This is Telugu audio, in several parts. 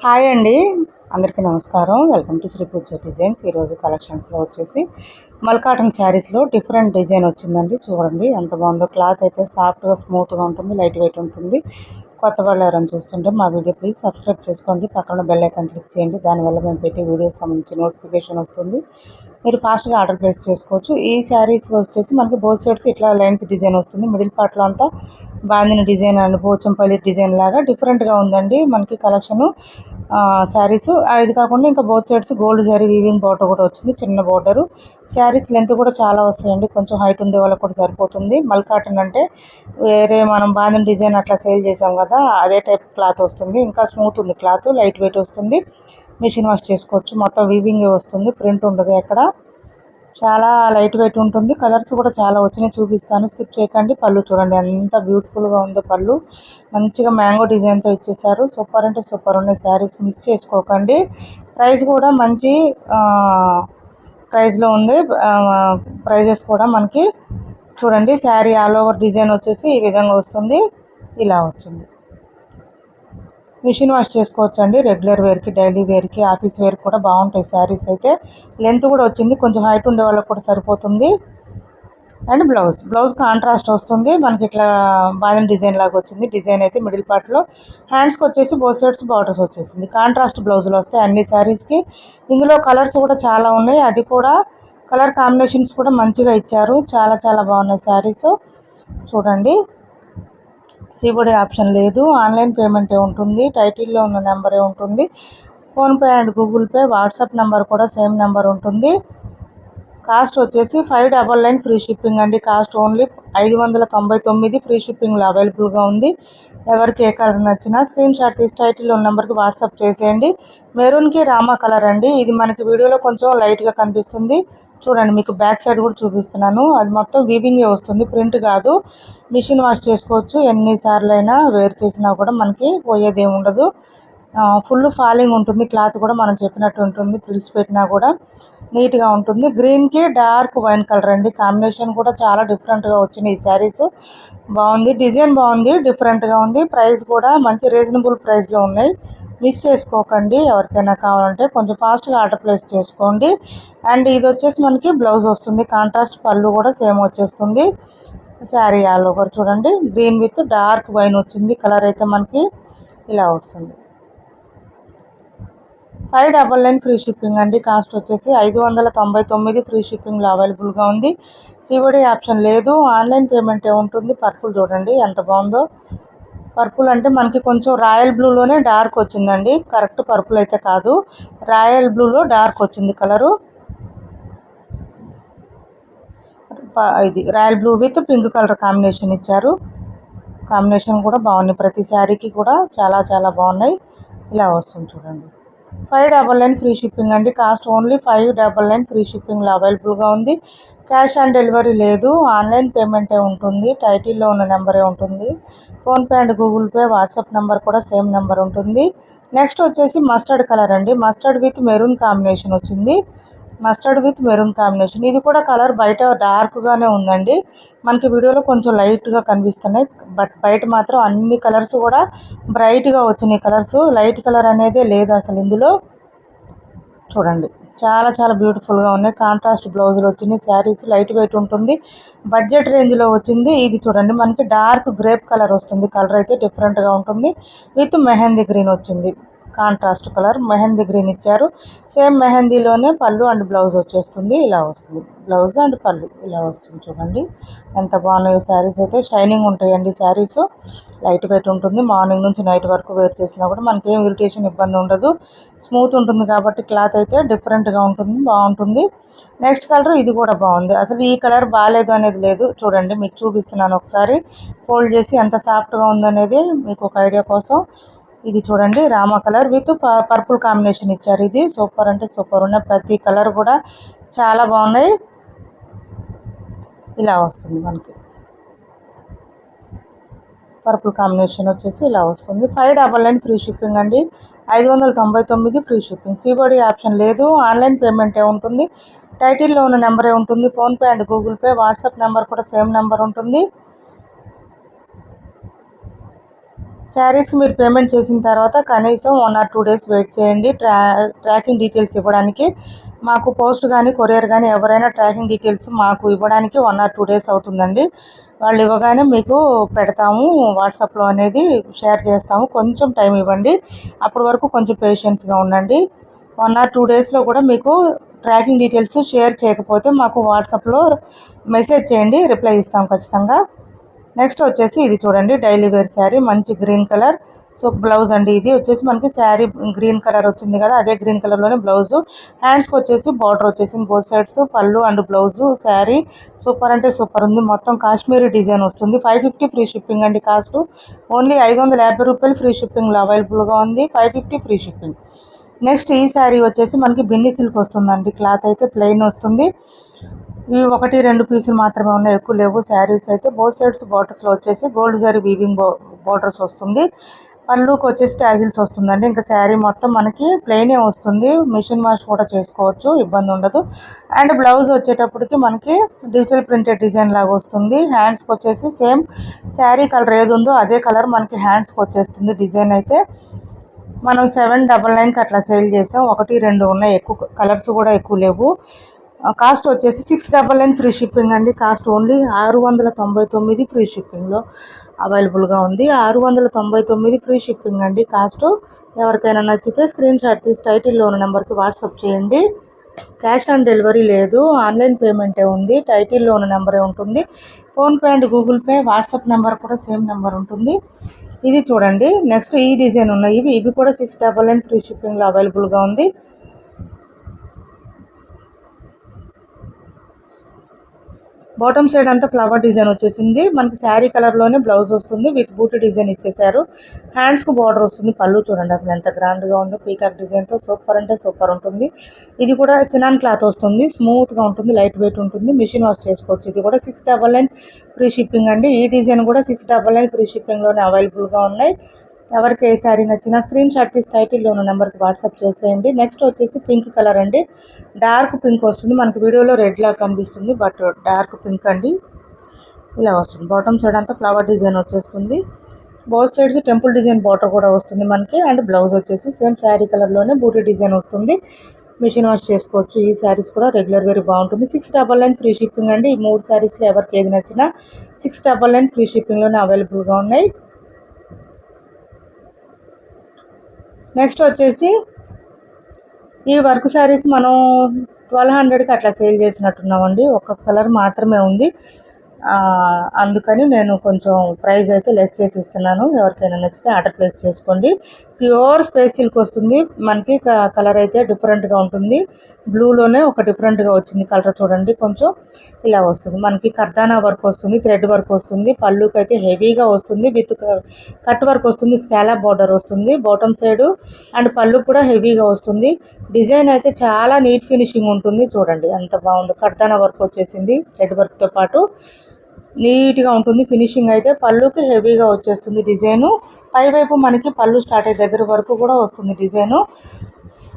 హాయ్ అండి. అందరికీ నమస్కారం. Welcome to Shri Pooja designs. ఈరోజు కలెక్షన్స్‌లో వచ్చేసి మల్ కాటన్ శారీస్‌లో డిఫరెంట్ డిజైన్ వచ్చిందండి. చూడండి ఎంత బాగుందో. క్లాత్ అయితే సాఫ్ట్‌గా, స్మూత్‌గా ఉంటుంది. లైట్ వెయిట్ ఉంటుంది. కొత్త వాళ్ళు ఎవరైనా చూస్తుంటే మా వీడియో ప్లీజ్ సబ్స్క్రైబ్ చేసుకోండి. పక్కన బెల్ ఐకాన్ క్లిక్ చేయండి. దానివల్ల మేము పెట్టే వీడియోస్ సంబంధించి నోటిఫికేషన్ వస్తుంది. మీరు ఫాస్ట్‌గా ఆర్డర్ ప్లేస్ చేసుకోవచ్చు. ఈ శారీస్ వచ్చేసి మనకి బోత్ సైడ్స్ ఇట్లా లైన్స్ డిజైన్ వస్తుంది. మిడిల్ పార్ట్‌లో అంతా bandhani design and Pochampally design లాగా డిఫరెంట్‌గా ఉందండి మనకి కలెక్షను. శారీస్ ఇది కాకుండా ఇంకా both sides gold zari weaving border కూడా వచ్చింది. చిన్న బార్డరు. శారీస్ లెంత్ కూడా చాలా వస్తాయండి. కొంచెం హైట్ ఉండే వాళ్ళకి కూడా సరిపోతుంది. మల్ కాటన్ అంటే వేరే మనం బాందిని డిజైన్ అట్లా సేల్ చేసాం కదా, అదే టైప్ క్లాత్ వస్తుంది. ఇంకా స్మూత్ ఉంది క్లాత్. లైట్ వెయిట్ వస్తుంది. మిషన్ వాష్ చేసుకోవచ్చు. మొత్తం వీవింగ్ వస్తుంది. ప్రింట్ ఉండదు ఎక్కడ. చాలా లైట్ వెయిట్ ఉంటుంది. కలర్స్ కూడా చాలా వచ్చినాయి, చూపిస్తాను. స్కిప్ చేయకండి. పళ్ళు చూడండి ఎంత బ్యూటిఫుల్గా ఉందో. పళ్ళు మంచిగా మ్యాంగో డిజైన్తో ఇచ్చేసారు. సూపర్ అంటే సూపర్ ఉన్నాయి శారీస్. మిస్ చేసుకోకండి. ప్రైస్ కూడా మంచి ప్రైస్లో ఉంది. ప్రైజెస్ కూడా మనకి చూడండి. శారీ ఆల్ ఓవర్ డిజైన్ వచ్చేసి ఈ విధంగా వస్తుంది. ఇలా వచ్చింది. మిషన్ వాష్ చేసుకోవచ్చు అండి. రెగ్యులర్ వేర్కి, డైలీ వేర్కి, ఆఫీస్ వేర్కి కూడా బాగుంటాయి శారీస్ అయితే. లెంత్ కూడా వచ్చింది. కొంచెం హైట్ ఉండే వాళ్ళకి కూడా సరిపోతుంది. అండ్ బ్లౌజ్ కాంట్రాస్ట్ వస్తుంది మనకి. ఇట్లా బాదం డిజైన్ లాగా వచ్చింది. డిజైన్ అయితే మిడిల్ పార్ట్లో. హ్యాండ్స్కి వచ్చేసి బోత్ సైడ్స్ బార్డర్స్ వచ్చేసింది. కాంట్రాస్ట్ బ్లౌజులు వస్తాయి అన్ని శారీస్కి. ఇందులో కలర్స్ కూడా చాలా ఉన్నాయి. అది కూడా కలర్ కాంబినేషన్స్ కూడా మంచిగా ఇచ్చారు. చాలా చాలా బాగున్నాయి శారీస్. చూడండి. సిబిడి ఆప్షన్ లేదు. ఆన్లైన్ పేమెంటే ఉంటుంది. టైటిల్లో ఉన్న నెంబరే ఉంటుంది. PhonePe and Google pay, WhatsApp number కూడా సేమ్ నెంబర్ ఉంటుంది. కాస్ట్ వచ్చేసి 599 ఫ్రీ షిప్పింగ్ అండి. కాస్ట్ ఓన్లీ 599 ఫ్రీ షిప్పింగ్లో అవైలబుల్గా ఉంది. ఎవరికి ఏ కలర్ నచ్చినా స్క్రీన్ షాట్ తీసి టైటిల్ ఉన్న నెంబర్కి వాట్సాప్ చేసేయండి. మెరూన్కి రామా కలర్ అండి. ఇది మనకి వీడియోలో కొంచెం లైట్గా కనిపిస్తుంది. చూడండి, మీకు బ్యాక్ సైడ్ కూడా చూపిస్తున్నాను. అది మొత్తం వీవింగే వస్తుంది, ప్రింట్ కాదు. మిషన్ వాష్ చేసుకోవచ్చు. ఎన్నిసార్లు అయినా వేర్ చేసినా కూడా మనకి పోయేదేమి ఉండదు. ఫుల్ ఫాలింగ్ ఉంటుంది. క్లాత్ కూడా మనం చెప్పినట్టు ఉంటుంది. ఫ్రిల్స్ పెట్టినా కూడా నీట్గా ఉంటుంది. గ్రీన్కి డార్క్ వైన్ కలర్ అండి. కాంబినేషన్ కూడా చాలా డిఫరెంట్గా వచ్చినాయి ఈ శారీస్. బాగుంది. డిజైన్ బాగుంది. డిఫరెంట్గా ఉంది. ప్రైస్ కూడా మంచి రీజనబుల్ ప్రైస్లో ఉన్నాయి. మిస్ చేసుకోకండి. ఎవరికైనా కావాలంటే కొంచెం ఫాస్ట్గా ఆర్డర్ ప్లేస్ చేసుకోండి. అండ్ ఇది వచ్చేసి మనకి బ్లౌజ్ వస్తుంది. కాంట్రాస్ట్ పళ్ళు కూడా సేమ్ వచ్చేస్తుంది. శారీ ఆల్ ఓవర్ చూడండి. గ్రీన్ విత్ డార్క్ వైన్ వచ్చింది. కలర్ అయితే మనకి ఇలా వస్తుంది. 599 ఫ్రీ షిప్పింగ్ అండి. కాస్ట్ వచ్చేసి 599 ఫ్రీ షిప్పింగ్లో అవైలబుల్గా ఉంది. సిఓడి ఆప్షన్ లేదు. ఆన్లైన్ పేమెంటే ఉంటుంది. పర్పుల్ చూడండి ఎంత బాగుందో. పర్పుల్ అంటే మనకి కొంచెం రాయల్ బ్లూలోనే డార్క్ వచ్చిందండి. కరెక్ట్ పర్పుల్ అయితే కాదు, రాయల్ బ్లూలో డార్క్ వచ్చింది కలరు. ఇది royal blue with pink colour combination ఇచ్చారు. కాంబినేషన్ కూడా బాగున్నాయి. ప్రతి శారీకి కూడా చాలా చాలా బాగున్నాయి. ఇలా వస్తుంది చూడండి. 599 ఫ్రీ షిప్పింగ్ అండి. కాస్ట్ ఓన్లీ 599 ఫ్రీ షిప్పింగ్లో అవైలబుల్గా ఉంది. క్యాష్ ఆన్ డెలివరీ లేదు. ఆన్లైన్ పేమెంటే ఉంటుంది. టైటిల్లో ఉన్న నెంబరే ఉంటుంది. PhonePe and Google pay, WhatsApp number కూడా సేమ్ నెంబర్ ఉంటుంది. నెక్స్ట్ వచ్చేసి మస్టర్డ్ కలర్ అండి. మస్టర్డ్ విత్ మెరూన్ కాంబినేషన్ వచ్చింది. Mustard with maroon combination. ఇది కూడా కలర్ బయట డార్క్గానే ఉందండి. మనకి వీడియోలో కొంచెం లైట్గా కనిపిస్తున్నాయి. బట్ బయట మాత్రం అన్ని కలర్స్ కూడా బ్రైట్గా వచ్చినాయి. కలర్స్ లైట్ కలర్ అనేదే లేదు అసలు ఇందులో. చూడండి చాలా చాలా బ్యూటిఫుల్గా ఉన్నాయి. కాంట్రాస్ట్ బ్లౌజులు వచ్చినాయి. శారీస్ లైట్ వెయిట్ ఉంటుంది. బడ్జెట్ రేంజ్లో వచ్చింది. ఇది చూడండి మనకి డార్క్ గ్రేప్ కలర్ వస్తుంది. కలర్ అయితే డిఫరెంట్గా ఉంటుంది. విత్ మెహందీ గ్రీన్ వచ్చింది. కాంట్రాస్ట్ కలర్ మెహందీ గ్రీన్ ఇచ్చారు. సేమ్ మెహందీలోనే పళ్ళు అండ్ బ్లౌజ్ వచ్చేస్తుంది. ఇలా వస్తుంది. బ్లౌజ్ అండ్ పళ్ళు ఇలా వస్తుంది. చూడండి ఎంత బాగున్నాయో శారీస్ అయితే. షైనింగ్ ఉంటాయండి శారీస్. లైట్ వెయిట్ ఉంటుంది. మార్నింగ్ నుంచి నైట్ వరకు వేర్ చేసినా కూడా మనకి ఏం ఇరిటేషన్ ఇబ్బంది ఉండదు. స్మూత్ ఉంటుంది కాబట్టి క్లాత్ అయితే డిఫరెంట్గా ఉంటుంది, బాగుంటుంది. నెక్స్ట్ కలర్ ఇది కూడా బాగుంది. అసలు ఈ కలర్ బాగాలేదు అనేది లేదు. చూడండి మీకు చూపిస్తున్నాను ఒకసారి. ఫోల్డ్ చేసి ఎంత సాఫ్ట్గా ఉందనేది మీకు ఒక ఐడియా కోసం. ఇది చూడండి Rama colour with purple combination ఇచ్చారు. ఇది సూపర్ అంటే సూపర్ ఉన్నాయి. ప్రతి కలర్ కూడా చాలా బాగున్నాయి. ఇలా వస్తుంది మనకి. పర్పుల్ కాంబినేషన్ వచ్చేసి ఇలా వస్తుంది. 599 ఫ్రీ షిప్పింగ్ అండి. 599 ఫ్రీ షిప్పింగ్. సిబిడి ఆప్షన్ లేదు. ఆన్లైన్ పేమెంటే ఉంటుంది. టైటిల్లో ఉన్న నెంబరే ఉంటుంది. PhonePe and Google pay, WhatsApp number కూడా సేమ్ నెంబర్ ఉంటుంది. శారీస్కి మీరు పేమెంట్ చేసిన తర్వాత కనీసం 1 or 2 డేస్ వెయిట్ చేయండి ట్రాకింగ్ డీటెయిల్స్ ఇవ్వడానికి. మాకు పోస్ట్ కానీ కొరియర్ కానీ ఎవరైనా ట్రాకింగ్ డీటెయిల్స్ మాకు ఇవ్వడానికి 1 or 2 డేస్ అవుతుందండి. వాళ్ళు ఇవ్వగానే మీకు పెడతాము, వాట్సాప్లో అనేది షేర్ చేస్తాము. కొంచెం టైం ఇవ్వండి, అప్పటి వరకు కొంచెం పేషెన్స్గా ఉండండి. 1 or 2 డేస్లో కూడా మీకు ట్రాకింగ్ డీటెయిల్స్ షేర్ చేయకపోతే మాకు వాట్సాప్లో మెసేజ్ చేయండి, రిప్లై ఇస్తాం ఖచ్చితంగా. నెక్స్ట్ వచ్చేసి ఇది చూడండి, డైలీ వేర్ శారీ, మంచి గ్రీన్ కలర్. సో బ్లౌజ్ అండి, ఇది వచ్చేసి మనకి శారీ గ్రీన్ కలర్ వచ్చింది కదా, అదే గ్రీన్ కలర్లోనే బ్లౌజు. హ్యాండ్స్కి వచ్చేసి బార్డర్ వచ్చేసింది బోత్ సైడ్స్, పళ్ళు అండ్ బ్లౌజు. శారీ సూపర్ అంటే సూపర్ ఉంది, మొత్తం కాశ్మీరీ డిజైన్ వస్తుంది. 550 ఫ్రీ షిప్పింగ్ అండి. కాస్ట్ ఓన్లీ 550 రూపాయలు ఫ్రీ షిప్పింగ్లో అవైలబుల్గా ఉంది. 550 ఫ్రీ షిప్పింగ్. నెక్స్ట్ ఈ శారీ వచ్చేసి మనకి బిన్ని సిల్క్ వస్తుందండి. క్లాత్ అయితే ప్లెయిన్ వస్తుంది. ఇవి 1-2 పీసులు మాత్రమే ఉన్నాయి, ఎక్కువ లేవు. శారీస్ అయితే బోత్ సైడ్స్ బార్డర్స్లో వచ్చేసి గోల్డ్ జరీ వీవింగ్ బార్డర్స్ వస్తుంది. పళ్ళుకి వచ్చేసి టాజిల్స్ వస్తుందండి. ఇంకా శారీ మొత్తం మనకి ప్లెయినే వస్తుంది, మిషన్ వాష్ కూడా చేసుకోవచ్చు, ఇబ్బంది ఉండదు. అండ్ బ్లౌజ్ వచ్చేటప్పటికి మనకి డిజిటల్ ప్రింటెడ్ డిజైన్ లాగా వస్తుంది. హ్యాండ్స్కి వచ్చేసి సేమ్ శారీ కలర్ ఏది ఉందో అదే కలర్ మనకి హ్యాండ్స్కి వచ్చేస్తుంది. డిజైన్ అయితే మనం 799కి అట్లా సేల్ చేసాం, 1-2 ఉన్నాయి, ఎక్కువ కలర్స్ కూడా ఎక్కువ లేవు. కాస్ట్ వచ్చేసి 699 ఫ్రీ షిప్పింగ్ అండి. కాస్ట్ ఓన్లీ 699 ఫ్రీ షిప్పింగ్లో అవైలబుల్గా ఉంది. 699 ఫ్రీ షిప్పింగ్ అండి కాస్ట్. ఎవరికైనా నచ్చితే స్క్రీన్ షాట్ తీసి టైటిల్లో ఉన్న నెంబర్కి వాట్సాప్ చేయండి. క్యాష్ ఆన్ డెలివరీ లేదు, ఆన్లైన్ పేమెంటే ఉంది. టైటిల్లో ఉన్న నెంబరే ఉంటుంది. PhonePe and Google pay, WhatsApp number కూడా సేమ్ నెంబర్ ఉంటుంది. ఇది చూడండి, నెక్స్ట్ ఈ డిజైన్ ఉన్నాయి, ఇవి కూడా 699 ఫ్రీ షిప్పింగ్లో అవైలబుల్గా ఉంది. బాటమ్ సైడ్ అంతా ఫ్లవర్ డిజైన్ వచ్చేసింది. మనకి శారీ కలర్లోనే బ్లౌజ్ వస్తుంది, విత్ బూటీ డిజైన్ ఇచ్చేసారు. హ్యాండ్స్కు బార్డర్ వస్తుంది. పళ్ళు చూడండి అసలు ఎంత గ్రాండ్గా ఉందో, పీకాక్ డిజైన్తో సూపర్ అంటే సూపర్ ఉంటుంది. ఇది కూడా చినాన్ క్లాత్ వస్తుంది, స్మూత్గా ఉంటుంది, లైట్ వెయిట్ ఉంటుంది, మిషన్ వాష్ చేసుకోవచ్చు. ఇది కూడా 699 ఫ్రీ షిప్పింగ్ అండి. ఈ డిజైన్ కూడా 699 ఫ్రీ షిప్పింగ్లోనే అవైలబుల్గా ఉన్నాయి. ఎవరికి ఏ శారీ నచ్చినా స్క్రీన్ షాట్ తీసి టైటిల్లో ఉన్న నెంబర్కి వాట్సాప్ చేసేయండి. నెక్స్ట్ వచ్చేసి పింక్ కలర్ అండి, డార్క్ పింక్ వస్తుంది. మనకి వీడియోలో రెడ్ లాగా కనిపిస్తుంది, బట్ డార్క్ పింక్ అండి. ఇలా వస్తుంది, బాటమ్ సైడ్ అంతా ఫ్లవర్ డిజైన్ వచ్చేస్తుంది. Both sides temple design border కూడా వస్తుంది మనకి. అండ్ బ్లౌజ్ వచ్చేసి సేమ్ శారీ కలర్లోనే బూటీ డిజైన్ వస్తుంది, మిషన్ వాష్ చేసుకోవచ్చు. ఈ శారీస్ కూడా రెగ్యులర్ వేర్ బాగుంటుంది. 699 ఫ్రీ షిప్పింగ్ అండి. ఈ 3 శారీస్లో ఎవరికి ఏది నచ్చినా 699 ఫ్రీ షిప్పింగ్లోనే అవైలబుల్గా ఉన్నాయి. నెక్స్ట్ వచ్చేసి ఈ వర్క్ శారీస్ మనం 1200కి అట్లా సేల్ చేసినట్టున్నామండి. ఒక కలర్ మాత్రమే ఉంది, అందుకని నేను కొంచెం ప్రైస్ అయితే లెస్ చేసి ఇస్తున్నాను. ఎవరికైనా నచ్చితే ఆర్డర్ ప్లేస్ చేసుకోండి. ప్యూర్ స్పేస్ సిల్క్ వస్తుంది మనకి. కలర్ అయితే డిఫరెంట్గా ఉంటుంది, బ్లూలోనే ఒక డిఫరెంట్గా వచ్చింది కలర్ చూడండి. కొంచెం ఇలా వస్తుంది మనకి, కర్దానా వర్క్ వస్తుంది, థ్రెడ్ వర్క్ వస్తుంది. పళ్ళుకి అయితే హెవీగా వస్తుంది, విత్ కట్ వర్క్ వస్తుంది, స్కాలప్ బార్డర్ వస్తుంది బాటమ్ సైడ్. అండ్ పళ్ళు కూడా హెవీగా వస్తుంది. డిజైన్ అయితే చాలా నీట్ ఫినిషింగ్ ఉంటుంది, చూడండి ఎంత బాగుందో. కర్దానా వర్క్ వచ్చేసింది థ్రెడ్ వర్క్తో పాటు, నీట్గా ఉంటుంది ఫినిషింగ్ అయితే. పళ్ళుకి హెవీగా వచ్చేస్తుంది డిజైను. పైవైపు మనకి పళ్ళు స్టార్ట్ అయ్యే దగ్గర వరకు కూడా వస్తుంది డిజైను.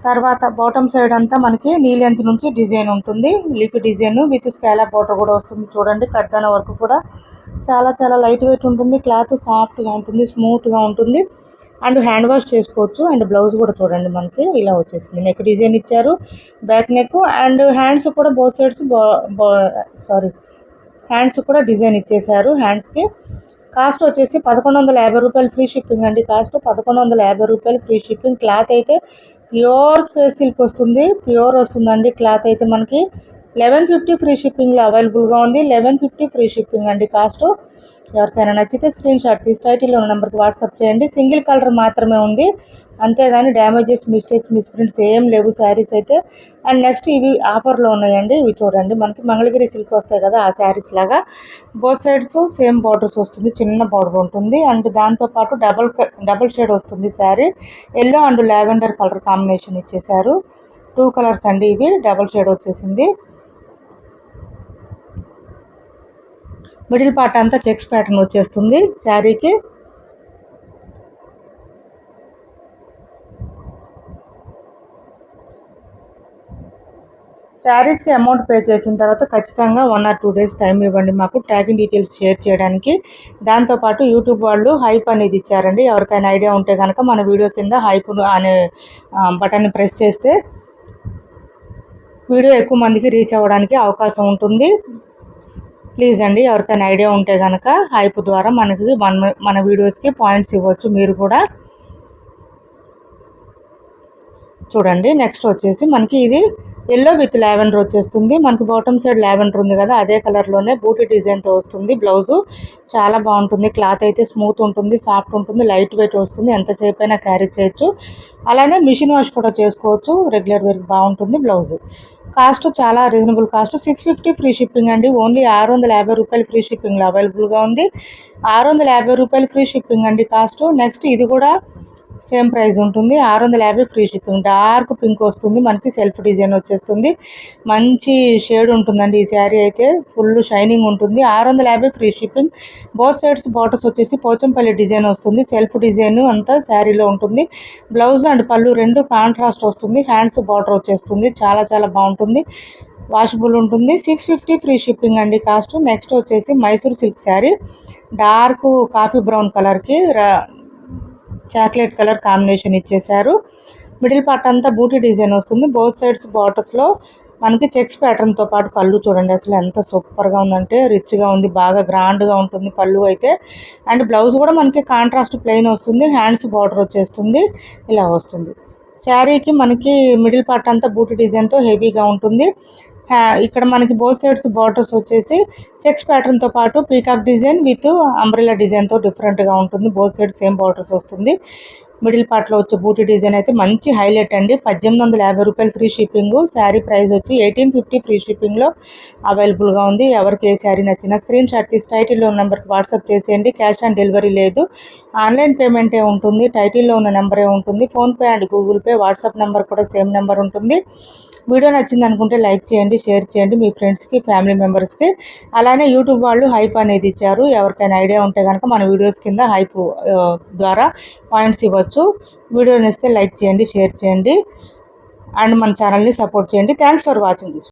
తర్వాత బాటమ్ సైడ్ అంతా మనకి నీ లెంత్ నుంచి డిజైన్ ఉంటుంది, lip design with scallop border కూడా వస్తుంది. చూడండి కర్దానా వర్క్ కూడా చాలా చాలా లైట్ వెయిట్ ఉంటుంది, క్లాత్ సాఫ్ట్గా ఉంటుంది, స్మూత్గా ఉంటుంది. అండ్ హ్యాండ్ వాష్ చేసుకోవచ్చు. అండ్ బ్లౌజ్ కూడా చూడండి మనకి ఇలా వచ్చేసింది, నెక్ డిజైన్ ఇచ్చారు, బ్యాక్ నెక్. అండ్ హ్యాండ్స్ కూడా బోత్ సైడ్స్ హ్యాండ్స్ కూడా డిజైన్ ఇచ్చేసారు. హ్యాండ్స్కి కాస్ట్ వచ్చేసి 1150 రూపాయలు ఫ్రీ షిప్పింగ్ అండి. కాస్ట్ 1150 రూపాయలు ఫ్రీ షిప్పింగ్. క్లాత్ అయితే ప్యూర్ స్పేస్ సిల్క్ వస్తుంది, ప్యూర్ వస్తుందండి. క్లాత్ అయితే మనకి 1150 ఫ్రీ షిప్పింగ్లో అవైలబుల్గా ఉంది. 1150 ఫ్రీ షిప్పింగ్ అండి కాస్ట్. ఎవరికైనా నచ్చితే స్క్రీన్ షాట్ తీసి టైటిల్లో ఉన్న నెంబర్కి వాట్సాప్ చేయండి. సింగిల్ కలర్ మాత్రమే ఉంది, అంతేగాని డ్యామేజెస్, మిస్టేక్స్, మిస్ప్రింట్స్ ఏం లేవు శారీస్ అయితే. అండ్ నెక్స్ట్ ఇవి ఆఫర్లో ఉన్నాయండి. ఇవి చూడండి మనకి మంగళగిరి సిల్క్ వస్తాయి కదా, ఆ శారీస్ లాగా బోత్ సైడ్స్ సేమ్ బార్డర్స్ వస్తుంది, చిన్న బార్డర్ ఉంటుంది. అండ్ దాంతోపాటు డబుల్ షేడ్ వస్తుంది sari. Yellow and lavender colour combination ఇచ్చేసారు. 2 కలర్స్ అండి ఇవి, డబుల్ షేడ్ వచ్చేసింది. మిడిల్ పార్ట్ అంతా చెక్స్ ప్యాటర్న్ వచ్చేస్తుంది శారీకి. శారీస్కి అమౌంట్ పే చేసిన తర్వాత ఖచ్చితంగా 1 or 2 days టైం ఇవ్వండి మాకు ట్రాకింగ్ డీటెయిల్స్ షేర్ చేయడానికి. దాంతోపాటు యూట్యూబ్ వాళ్ళు హైప్ అనేది ఇచ్చారండి. ఎవరికైనా ఐడియా ఉంటే కనుక మన వీడియో కింద హైప్ అనే బటన్ని ప్రెస్ చేస్తే వీడియో ఎక్కువ మందికి రీచ్ అవ్వడానికి అవకాశం ఉంటుంది. ప్లీజ్ అండి, ఎవరికైనా ఐడియా ఉంటే కనుక హైప్ ద్వారా మనకి మన వీడియోస్కి పాయింట్స్ ఇవ్వచ్చు మీరు కూడా. చూడండి, నెక్స్ట్ వచ్చేసి మనకి ఇది ఎల్లో విత్ లావెండర్ వచ్చేస్తుంది. మనకి బాటమ్ సైడ్ లావెండర్ ఉంది కదా, అదే కలర్లోనే బూటీ డిజైన్తో వస్తుంది. బ్లౌజు చాలా బాగుంటుంది. క్లాత్ అయితే స్మూత్ ఉంటుంది, సాఫ్ట్ ఉంటుంది, లైట్ వెయిట్ వస్తుంది. ఎంతసేపు అయినా క్యారీ చేయొచ్చు. అలానే మిషన్ వాష్ కూడా చేసుకోవచ్చు. రెగ్యులర్ వేర్ బాగుంటుంది. బ్లౌజు కాస్ట్ చాలా రీజనబుల్ కాస్ట్, 650 ఫ్రీ షిప్పింగ్ అండి. ఓన్లీ 650 రూపాయలు ఫ్రీ షిప్పింగ్లో అవైలబుల్గా ఉంది. 650 రూపాయలు ఫ్రీ షిప్పింగ్ అండి కాస్ట్. నెక్స్ట్ ఇది కూడా సేమ్ ప్రైస్ ఉంటుంది. 650 ఫ్రీ షిప్పింగ్. డార్క్ పింక్ వస్తుంది, మనకి సెల్ఫ్ డిజైన్ వచ్చేస్తుంది. మంచి షేడ్ ఉంటుందండి. ఈ శారీ అయితే ఫుల్ షైనింగ్ ఉంటుంది. 650 free shipping. Both sides borders వచ్చేసి పోచంపల్లి డిజైన్ వస్తుంది. సెల్ఫ్ డిజైన్ అంతా శారీలో ఉంటుంది. బ్లౌజ్ అండ్ పళ్ళు రెండు కాంట్రాస్ట్ వస్తుంది. హ్యాండ్స్ బార్డర్ వచ్చేస్తుంది. చాలా చాలా బాగుంటుంది. వాషబుల్ ఉంటుంది. 650 ఫ్రీ షిప్పింగ్ అండి కాస్ట్. నెక్స్ట్ వచ్చేసి Mysore silk sari. Dark coffee brown కలర్కి చాక్లెట్ కలర్ కాంబినేషన్ ఇచ్చేసారు. మిడిల్ పార్ట్ అంతా బూటీ డిజైన్ వస్తుంది. బోత్ సైడ్స్ బార్డర్స్లో మనకి చెక్స్ ప్యాటర్న్తో పాటు పళ్ళు చూడండి, అసలు ఎంత సూపర్గా ఉందంటే రిచ్గా ఉంది, బాగా గ్రాండ్గా ఉంటుంది పళ్ళు అయితే. అండ్ బ్లౌజ్ కూడా మనకి కాంట్రాస్ట్ ప్లెయిన్ వస్తుంది. హ్యాండ్స్ బార్డర్ వచ్చేస్తుంది. ఇలా వస్తుంది. శారీకి మనకి మిడిల్ పార్ట్ అంతా బూటీ డిజైన్తో హెవీగా ఉంటుంది. ఇక్కడ మనకి బోత్ సైడ్స్ బార్డర్స్ వచ్చేసి చెక్స్ ప్యాటర్న్తో పాటు పీకాక్ డిజైన్ విత్ అంబ్రెల్లా డిజైన్తో డిఫరెంట్గా ఉంటుంది. బోత్ సైడ్ సేమ్ బార్డర్స్ వస్తుంది. మిడిల్ పార్ట్లో వచ్చే బూటీ డిజైన్ అయితే మంచి హైలైట్ అండి. 1850 రూపాయలు ఫ్రీ షిప్పింగ్. శారీ ప్రైస్ వచ్చి 1850 ఫ్రీ షిప్పింగ్లో అవైలబుల్గా ఉంది. ఎవరికి ఏ శారీ నచ్చినా స్క్రీన్ షాట్ తీసి టైటిల్లో ఉన్న నెంబర్కి వాట్సాప్ చేసేయండి. క్యాష్ ఆన్ డెలివరీ లేదు, ఆన్లైన్ పేమెంటే ఉంటుంది. టైటిల్లో ఉన్న నెంబరే ఉంటుంది. PhonePe and Google pay, WhatsApp number కూడా సేమ్ నెంబర్ ఉంటుంది. వీడియో నచ్చింది అనుకుంటే లైక్ చేయండి, షేర్ చేయండి మీ ఫ్రెండ్స్కి, ఫ్యామిలీ మెంబర్స్కి. అలానే యూట్యూబ్ వాళ్ళు హైప్ అనేది ఇచ్చారు. ఎవరికైనా ఐడియా ఉంటే కనుక మన వీడియోస్ కింద హైప్ ద్వారా పాయింట్స్ ఇవ్వచ్చు. వీడియో నచ్చితే లైక్ చేయండి, షేర్ చేయండి అండ్ మన ఛానల్ని సపోర్ట్ చేయండి. Thanks for watching this.